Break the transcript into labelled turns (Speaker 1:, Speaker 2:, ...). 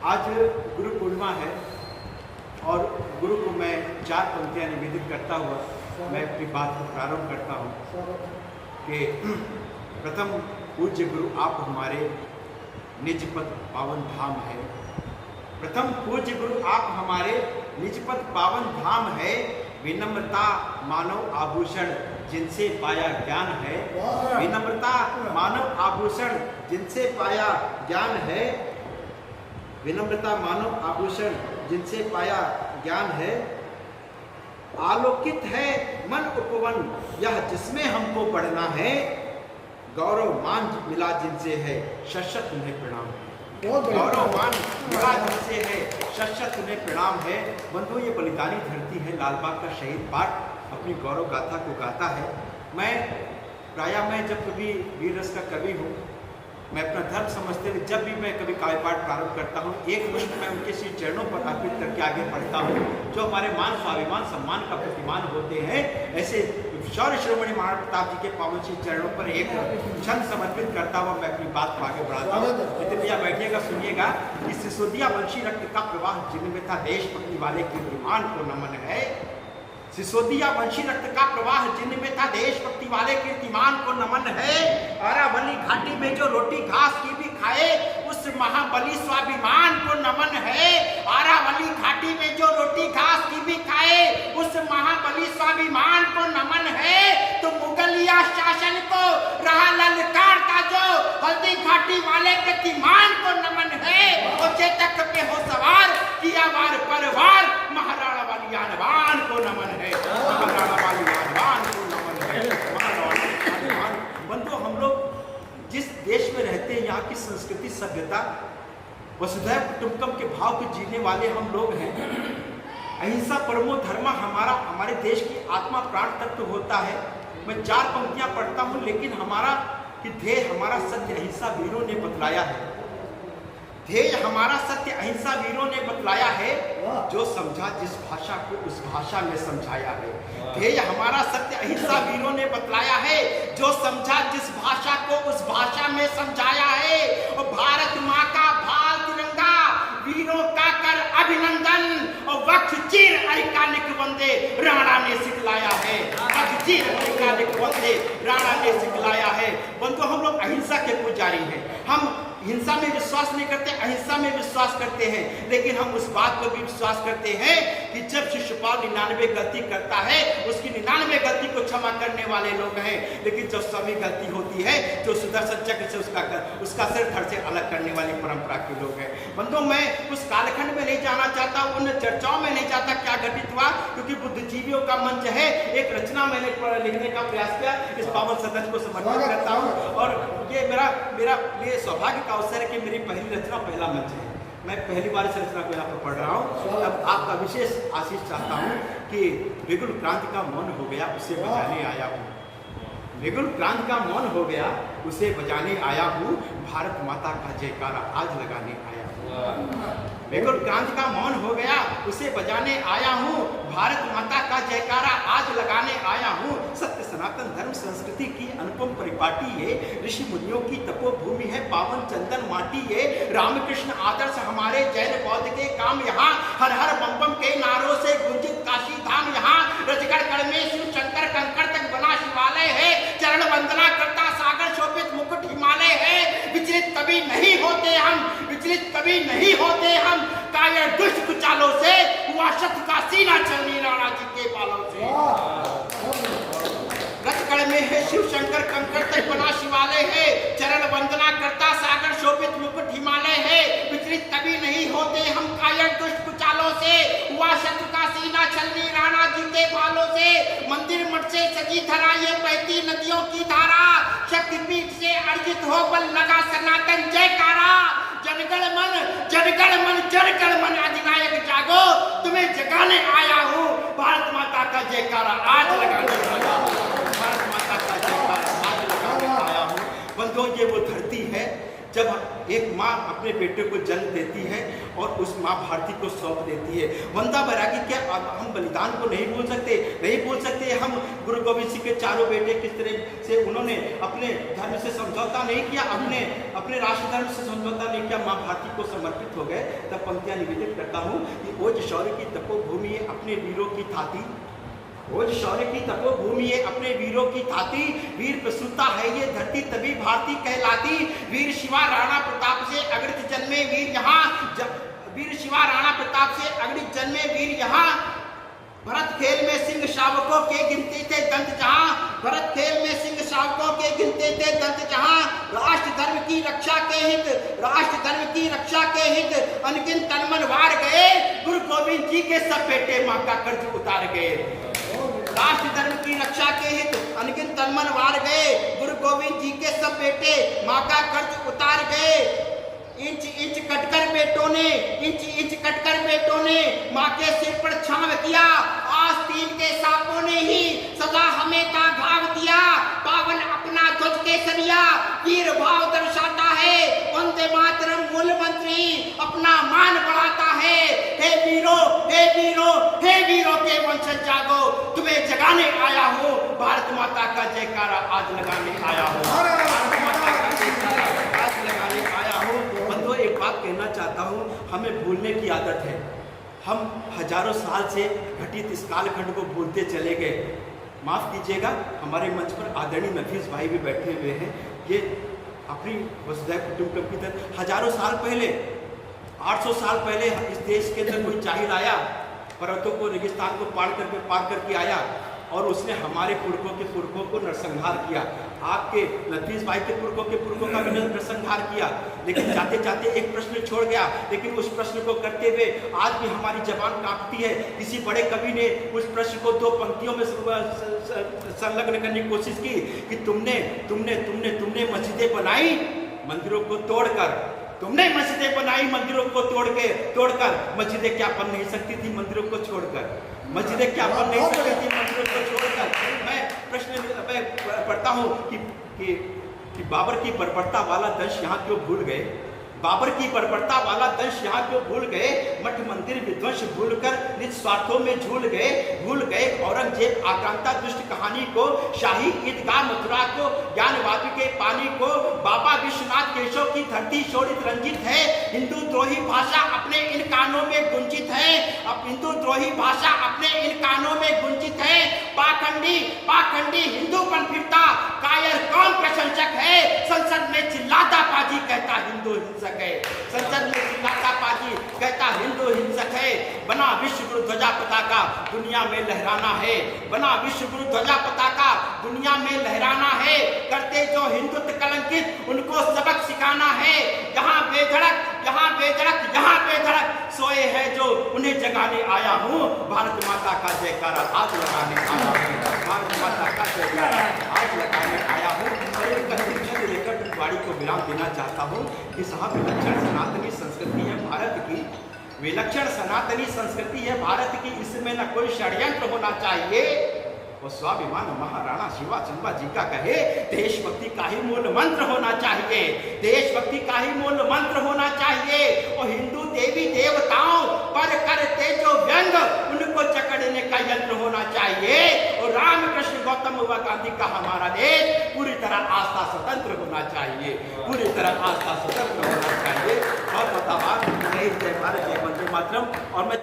Speaker 1: आज गुरु पूर्णिमा है और गुरु को मैं 4 पंक्तियाँ निवेदित करता हुआ मैं अपनी बात को प्रारंभ करता हूँ कि प्रथम पूज्य गुरु आप हमारे निज पद पावन धाम है। प्रथम पूज्य गुरु आप हमारे निज पद पावन धाम है। विनम्रता मानव आभूषण जिनसे पाया ज्ञान है। विनम्रता मानव आभूषण जिनसे पाया ज्ञान है। विनम्रता मानव आभूषण जिनसे पाया ज्ञान है। आलोकित है मन उपवन यह जिसमें हमको पढ़ना है। गौरव मान मिला जिनसे है शत उन्हें प्रणाम है। गौरव मान मिला जिनसे है शत उन्हें प्रणाम है। बंधु ये बलिदानी धरती है। लालबाग का शहीद पाठ अपनी गौरव गाथा को गाता है। मैं जब कभी वीर रस का कवि हूँ, मैं अपना धर्म समझते हुए जब भी मैं कभी काव्य पाठ प्रारंभ करता हूँ एक मिनट मैं उनके श्री चरणों पर अर्पित करके आगे बढ़ता हूँ जो हमारे मान स्वाभिमान सम्मान का प्रतिमान होते हैं। ऐसे शौर्य शिरोमणि महाराज प्रताप जी के पावन श्री चरणों पर एक क्षण समर्पित करता हुआ मैं अपनी बात को आगे बढ़ाता हूँ। इतने भैया बैठिएगा, सुनिएगा। इस सिसोदिया वंशी रक्त का प्रवाह जिनमें था देशभक्ति वाले कीर्तिमान को नमन है। सिसोदिया वंशी रक्त का प्रवाह जिनमें था देशभक्ति वाले कीर्तिमान को नमन है। अरावली घाटी में जो रोटी घास की भी खाए उस महाबली स्वाभिमान को नमन है। अरावली घाटी में जो रोटी घास की भी खाए उस महाबली स्वाभिमान को नमन है। तो मुगलिया शासन को रहा ललकारता जो हल्दी घाटी वाले कीर्तिमान को नमन है। और चेतक पे हो सवार किया वार परवार महाराणा वाली आनवान को नमन है। महाराणा वाली आनवान को नमन है। बंधु हम लोग जिस देश में रहते हैं यहाँ की संस्कृति सभ्यता वसुधैव कुटुंबकम के भाव को जीने वाले हम लोग हैं। अहिंसा परमो धर्म हमारे देश की आत्मा प्राण तत्व होता है। मैं 4 पंक्तियां पढ़ता हूं लेकिन हमारा ध्येय हमारा सत्य अहिंसा वीरों ने बतलाया है। ध्येय हमारा सत्य अहिंसा वीरों ने बतलाया है। जो समझा जिस भाषा को उस भाषा में समझाया है। ध्येय हमारा सत्य अहिंसा वीरों ने बतलाया है। जो समझा जिस भाषा को उस भाषा में समझाया है। और भारत माँ का भाल तिरंगा वीरों का कर अभिनंदन और वक्त चीर ऐकानिक वंदे राणा ने सिखलाया है। वक्त चीर ऐकानिक वंदे राणा ने सिखलाया है। बंधु हम लोग अहिंसा के पुजारी हैं। हम हिंसा में विश्वास नहीं करते, अहिंसा में विश्वास करते हैं। लेकिन हम उस बात को भी विश्वास करते हैं कि जब शिशुपाल 99 गलती करता है उसकी 99 गलती को क्षमा करने वाले लोग हैं। लेकिन जब सभी गलती होती है तो सुदर्शन चक्र से उसका सिर धड़ से अलग करने वाली परंपरा के लोग हैं। बंधु मैं उस कालखंड में नहीं जाना चाहता, उन चर्चाओं में नहीं जाता क्या घटित हुआ, क्योंकि बुद्धिजीवियों का मंच है। एक रचना मैंने लिखने का प्रयास किया, इस पावन सदन को समर्पित करता हूँ। और ये मेरा ये सौभाग्य का अवसर है कि मेरी पहली रचना पहला मंच है। मैं पहली बार इस रचना को यहाँ पर पढ़ रहा हूँ। अब आपका विशेष आशीष चाहता हूँ कि बिगुल क्रांति का मौन हो गया उसे बजाने आया हूँ। बिगुल क्रांति का मौन हो गया उसे बजाने आया हूँ। भारत माता का जयकारा आज लगाने आया हूँ। बिगुल क्रांति का मौन हो गया उसे बजाने आया हूँ। भारत माता का जयकारा आज लगाने आया हूँ। सत्य सनातन धर्म संस्कृति की अनुपम परिपाटी ये ऋषि मुनियों की तपोभूमि है। पावन चंदन माटी ये रामकृष्ण आदर्श हमारे जैन बौद्ध के काम यहाँ। हर हर बम बम के नारों से गुंजित काशी धाम यहाँ। रजगढ़ में शिव शंकर कंकड़ तक बना शिवालय है। चरण वंदना करता सागर शोभित मुकुट हिमालय है। विचलित कभी नहीं होते हम, विचलित कभी नहीं होते हम। कायर दुष्ट कुचालों से हुआ शत का सीना चलनी राणा जी के बालों से। रजगढ़ में है शिव शंकर कंकड़ तक बना शिवालय है। चरण वंदना करता सागर शोभित मुकुट हिमालय है। विचलित कभी नहीं होते हम कायर दुष्ट कुचालों से हुआ शत्रु का सीना छलनी राणा जी के बालों से। मंदिर मठ से सजी धरा ये बहती नदियों की धारा। शक्तिपीठ से अर्जित हो बल लगा सनातन जयकारा। जनगण मन अधिनायक जागो तुम्हें जगाने आया हूँ। भारत माता का जयकारा आज लगाने आया हूँ। भारत माता का जयकारा आज लगाने आया हूँ। बंधुओं ये वो धरती है जब एक माँ अपने बेटे को जन्म देती है और उस माँ भारती को सौंप देती है। वंदा बैरागी, क्या हम बलिदान को नहीं भूल सकते? नहीं भूल सकते। हम गुरु गोविंद सिंह के चारों बेटे किस तरह से उन्होंने अपने धर्म से समझौता नहीं किया, अपने राष्ट्र धर्म से समझौता नहीं किया, माँ भारती को समर्पित हो गए। तब पंक्तियाँ निवेदित करता हूँ कि ओज शौर्य की तपोभूमि अपने वीरों की थाती, ओज शौर्य की तपोभूमि है अपने वीरों की थाती, वीर प्रसूता है ये धरती तभी भारती कहलाती। वीर शिवा राणा प्रताप से अगणित जन्मे वीर यहाँ, वीर शिवा राणा प्रताप से अगणित जन्मे वीर यहाँ। भरत खेल में सिंह शावकों के गिनते थे दंत जहां, भरत खेल में सिंह शावकों के गिनते थे दंत जहां। राष्ट्र धर्म की रक्षा के हित, राष्ट्र धर्म की रक्षा के हित अनगिन तनमन वार गए। गुरु गोविंद जी के सब बेटे मां का कर्ज उतार गए। राष्ट्र धर्म की रक्षा के हित अनगिन तनमन वार गए। गुरु गोविंद जी के सब बेटे मां का कर्ज उतार गए। इंच इंच कटकर बेटों ने, इंच इंच कटकर बेटों ने माँ के सिर पर छांव किया। आस्तीन के सांपों ने ही सजा हमें का घाव दिया। पावन अपना ध्वज केसरिया वीर भाव दर्शाता है। वंदे मातरम मूल मंत्री अपना मान बढ़ाता है। हे वीरों, हे वीरों, हे वीरों के वंशज जागो, तुम्हें जगाने आया हो। भारत माता का जयकारा आज लगाने आया हो। भारत माता का जयकारा आज लगाने आया हो। बंधुओं, एक बात कहना चाहता हूँ, हमें भूलने की आदत है। हम हजारों साल से घटित इस कालखंड को भूलते चले गए। माफ़ कीजिएगा, हमारे मंच पर आदरणीय नफीस भाई भी बैठे हुए हैं। ये अपनी वसुधैव कुटुंबकम की तरह हजारों साल पहले, 800 साल पहले इस देश के अंदर कोई जाहिर आया, पर्वतों को, रेगिस्तान को पार करके आया और उसने हमारे पुरखों को नरसंहार किया। आपके नफीस भाई के पुरखों का भी नरसंहार किया। लेकिन जाते जाते एक प्रश्न छोड़ गया, लेकिन उस प्रश्न को करते हुए आज भी हमारी जबान कांपती है। किसी बड़े कवि ने उस प्रश्न को 2 पंक्तियों में संलग्न करने की कोशिश की कि तुमने मस्जिदें बनाई मंदिरों को तोड़कर, तुमने मस्जिदें बनाई मंदिरों को तोड़कर। मस्जिदें क्या बन नहीं सकती थी मंदिरों को छोड़कर? मस्जिदें क्या बन नहीं सकती थी मंदिरों को छोड़कर? मैं पढ़ता हूँ कि बाबर की बर्बरता वाला दंश यहाँ क्यों भूल गए? बाबर की बर्बरता वाला दंश यहाँ क्यों भूल गए? मठ मंदिर विध्वंस भूलकर निज स्वार्थों में भूल गए। औरंगजेब आक्रांता दुष्ट कहानी को, शाही ईदगाह मथुरा को, ज्ञानवापी के पानी को, बाबा विश्वनाथ केशव की धरती शोणित रंजित है। हिंदू द्रोही भाषा अपने इन कानों में गुंजित है। अब हिंदू द्रोही भाषा अपने इन कानों में गुंजित है। पाखंडी हिंदूपन फिरता, कायर कौन प्रशंसक है? संसद में चिल्लाता पाजी कहता हिंदू हिंसक है। संसद में चिल्लाता पाजी कहता हिंदू हिंसक है। बना विश्व गुरु ध्वजा पताका दुनिया में लहराना है। बना विश्व गुरु ध्वजा पताका दुनिया में लहराना है। करते जो हिंदुत्व कलंकित उनको सबक सिखाना है। यहाँ बेधड़क सोए है जो उन्हें जगाने आया हूँ। भारत माता का जयकारा आज लगाने आया हूँ। भारत माता का जयकारा आज लगाने आया हूँ। और एक कंक्लूजन लेकर वाणी को विराम देना चाहता हूँ कि साहब, विलक्षण सनातनी संस्कृति है भारत की, विलक्षण सनातनी संस्कृति है भारत की। इसमें न कोई षड्यंत्र होना चाहिए। और स्वाभिमान महाराणा शिवा चंबा जी का कहे, देशभक्ति का ही मूल मंत्र होना चाहिए। देशभक्ति का ही मूल मंत्र होना चाहिए। और हिंदू देवी देवताओं पर करते जो व्यंग, उनको जकड़ने का यंत्र होना चाहिए। और रामकृष्ण गौतम बुद्ध गांधी का हमारा देश पूरी तरह आस्था स्वतंत्र होना चाहिए। पूरी तरह आस्था स्वतंत्र होना चाहिए। और बतावा जय भारत, जय वंदे मातरम। और मैं